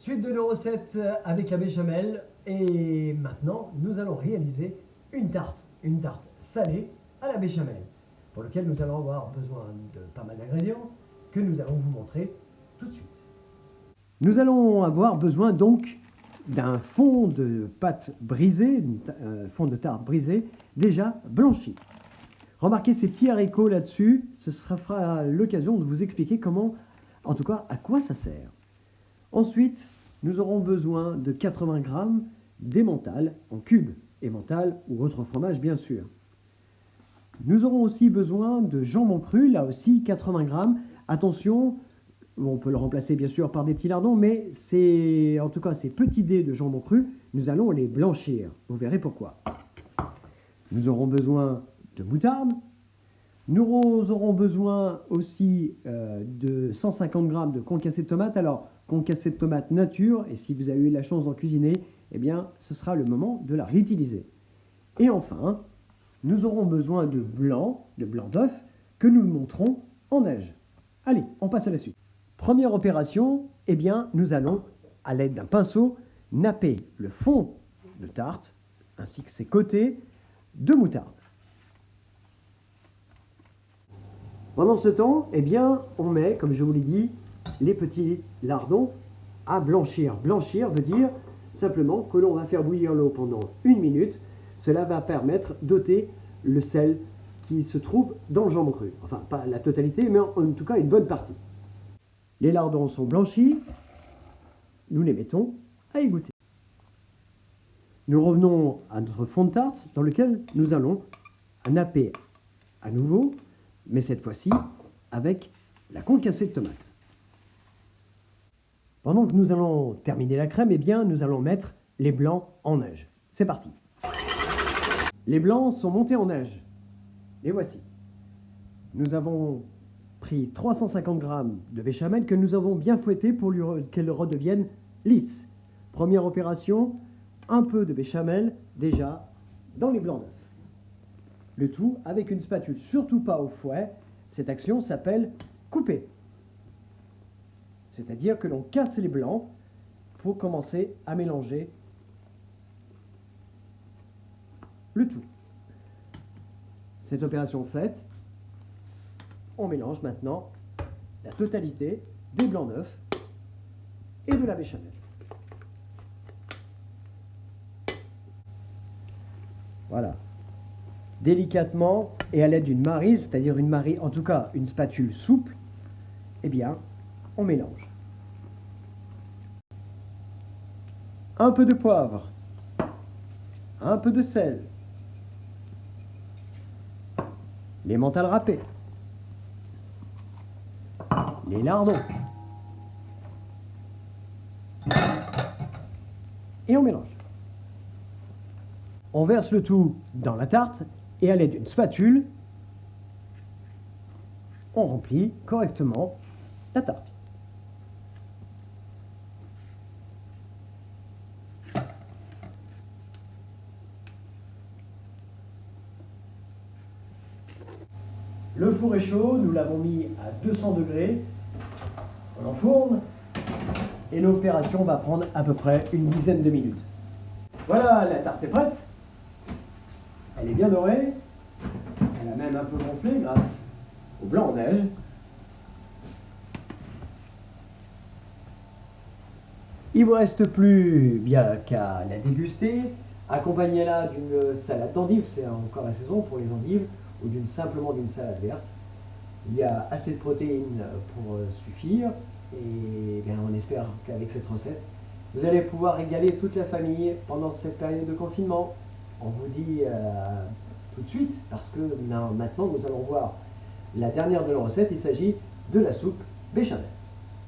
Suite de nos recettes avec la béchamel. Et maintenant, nous allons réaliser une tarte salée à la béchamel, pour lequel nous allons avoir besoin de pas mal d'ingrédients que nous allons vous montrer tout de suite. Nous allons avoir besoin donc d'un fond de pâte brisé, un fond de tarte brisé, déjà blanchi. Remarquez ces petits haricots là-dessus, ce sera l'occasion de vous expliquer comment, en tout cas, à quoi ça sert. Ensuite, nous aurons besoin de 80 g d'emmental en cubes, emmental ou autre fromage bien sûr. Nous aurons aussi besoin de jambon cru, là aussi 80 g. Attention, on peut le remplacer bien sûr par des petits lardons, mais en tout cas ces petits dés de jambon cru, nous allons les blanchir. Vous verrez pourquoi. Nous aurons besoin de moutarde. Nous aurons besoin aussi de 150 g de concassé de tomate. Alors, concassé de tomate nature, et si vous avez eu la chance d'en cuisiner, eh bien, ce sera le moment de la réutiliser. Et enfin, nous aurons besoin de blanc d'œuf, que nous monterons en neige. Allez, on passe à la suite. Première opération, eh bien, nous allons, à l'aide d'un pinceau, napper le fond de tarte, ainsi que ses côtés, de moutarde. Pendant ce temps, eh bien, on met, comme je vous l'ai dit, les petits lardons à blanchir. Blanchir veut dire simplement que l'on va faire bouillir l'eau pendant 1 minute. Cela va permettre d'ôter le sel qui se trouve dans le jambon cru. Enfin, pas la totalité, mais en tout cas une bonne partie. Les lardons sont blanchis. Nous les mettons à égoutter. Nous revenons à notre fond de tarte dans lequel nous allons napper à nouveau, mais cette fois-ci avec la concassée de tomate. Pendant que nous allons terminer la crème, eh bien, nous allons mettre les blancs en neige. C'est parti. Les blancs sont montés en neige. Les voici. Nous avons pris 350 g de béchamel que nous avons bien fouetté pour qu'elle redevienne lisse. Première opération, un peu de béchamel déjà dans les blancs d'œufs. Le tout avec une spatule, surtout pas au fouet. Cette action s'appelle couper. C'est-à-dire que l'on casse les blancs pour commencer à mélanger le tout. Cette opération faite, on mélange maintenant la totalité des blancs d'œufs et de la béchamel. Voilà. Délicatement et à l'aide d'une maryse, c'est-à-dire une maryse, en tout cas une spatule souple, eh bien, on mélange. Un peu de poivre, un peu de sel, l'emmental râpé, les lardons, et on mélange. On verse le tout dans la tarte et à l'aide d'une spatule, on remplit correctement la tarte. Le four est chaud, nous l'avons mis à 200 degrés. On enfourne et l'opération va prendre à peu près une dizaine de minutes. Voilà, la tarte est prête. Elle est bien dorée. Elle a même un peu gonflé grâce au blanc en neige. Il ne vous reste plus bien qu'à la déguster. Accompagnez-la d'une salade d'endives, c'est encore la saison pour les endives, ou simplement d'une salade verte. Il y a assez de protéines pour suffire, et bien, on espère qu'avec cette recette, vous allez pouvoir régaler toute la famille pendant cette période de confinement. On vous dit tout de suite, parce que maintenant nous allons voir la dernière de nos recettes, il s'agit de la soupe béchamel.